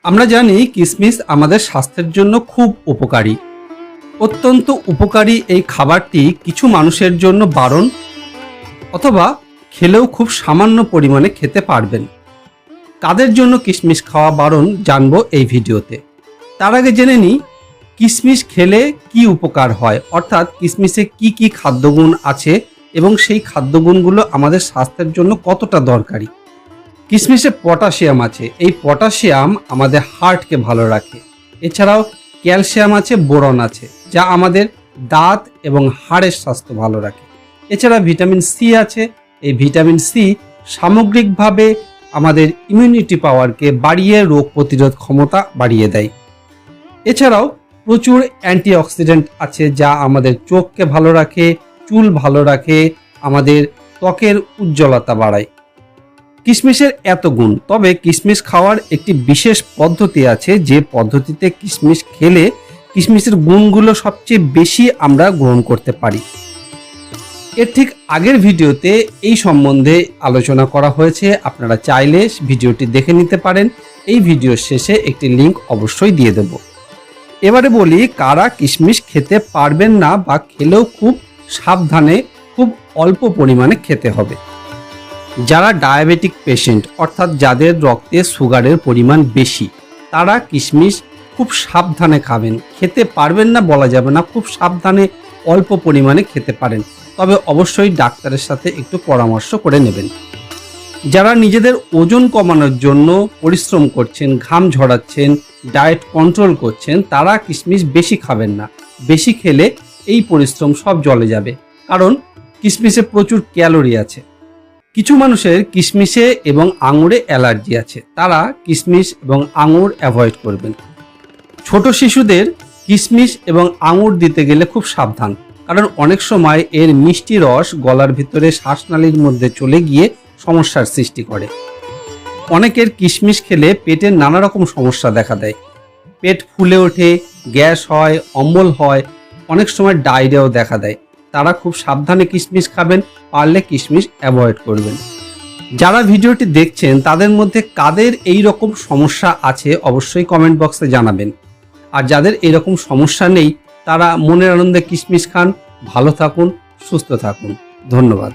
আমরা জানি কিশমিশ আমাদের স্বাস্থ্যের জন্য খুব উপকারী। অত্যন্ত উপকারী এই খাবারটি কিছু মানুষের জন্য বারণ, অথবা খেলেও খুব সামান্য পরিমাণে খেতে পারবেন। কাদের জন্য কিশমিশ খাওয়া বারণ জানবো এই ভিডিওতে। তার আগে জেনে নিই কিশমিশ খেলে কি উপকার হয়, অর্থাৎ কিশমিশে কি কি খাদ্যগুণ আছে এবং সেই খাদ্যগুণগুলো আমাদের স্বাস্থ্যের জন্য কতটা দরকারি। কিশমিশে পটাশিয়াম আছে, এই পটাশিয়াম আমাদের হার্টকে ভালো রাখে। এছাড়াও ক্যালসিয়াম আছে, বোরন আছে, যা আমাদের দাঁত এবং হাড়ের স্বাস্থ্য ভালো রাখে। এছাড়া ভিটামিন সি আছে, এই ভিটামিন সি সামগ্রিকভাবে আমাদের ইমিউনিটি পাওয়ারকে বাড়িয়ে রোগ প্রতিরোধ ক্ষমতা বাড়িয়ে দেয়। এছাড়াও প্রচুর অ্যান্টিঅক্সিডেন্ট আছে, যা আমাদের চোখকে ভালো রাখে, চুল ভালো রাখে, আমাদের ত্বকের উজ্জ্বলতা বাড়ায়। কিশমিশের এত গুণ, তবে কিশমিশ খাওয়ার একটি বিশেষ পদ্ধতি আছে, যে পদ্ধতিতে কিশমিশ খেলে কিশমিশের গুণগুলো সবচেয়ে বেশি আমরা গ্রহণ করতে পারি। এর ঠিক আগের ভিডিওতে এই সম্বন্ধে আলোচনা করা হয়েছে, আপনারা চাইলে ভিডিওটি দেখে নিতে পারেন। এই ভিডিওর শেষে একটি লিঙ্ক অবশ্যই দিয়ে দেব। এবারে বলি কারা কিশমিশ খেতে পারবেন না, বা খেলেও খুব সাবধানে, খুব অল্প পরিমাণে খেতে হবে। যারা ডায়াবেটিক পেশেন্ট, অর্থাৎ যাদের রক্তে সুগারের পরিমাণ বেশি, তারা কিশমিশ খুব সাবধানে খাবেন। খেতে পারবেন না বলা যাবে না, খুব সাবধানে অল্প পরিমাণে খেতে পারেন, তবে অবশ্যই ডাক্তারের সাথে একটু পরামর্শ করে নেবেন। যারা নিজেদের ওজন কমানোর জন্য পরিশ্রম করছেন, ঘাম ঝরাচ্ছেন, ডায়েট কন্ট্রোল করছেন, তারা কিশমিশ বেশি খাবেন না। বেশি খেলে এই পরিশ্রম সব জলে যাবে, কারণ কিশমিশে প্রচুর ক্যালোরি আছে। কিছু মানুষের কিশমিশে এবং আঙুরে অ্যালার্জি আছে, তারা কিশমিশ এবং আঙুর অ্যাভয়েড করবেন। ছোট শিশুদের কিশমিশ এবং আঙুর দিতে গেলে খুব সাবধান, কারণ অনেক সময় এর মিষ্টি রস গলার ভিতরে শ্বাসনালীর মধ্যে চলে গিয়ে সমস্যার সৃষ্টি করে। অনেকের কিশমিশ খেলে পেটের নানা রকম সমস্যা দেখা দেয়, পেট ফুলে ওঠে, গ্যাস হয়, অম্বল হয়, অনেক সময় ডায়রিয়াও দেখা দেয়। তারা খুব সাবধানে কিশমিশ খাবেন, পারলে কিশমিশ অ্যাভয়েড করবেন। যারা ভিডিওটি দেখছেন তাদের মধ্যে কাদের এই রকম সমস্যা আছে অবশ্যই কমেন্ট বক্সে জানাবেন। আর যাদের এরকম সমস্যা নেই, তারা মনের আনন্দে কিশমিশ খান। ভালো থাকুন, সুস্থ থাকুন। ধন্যবাদ।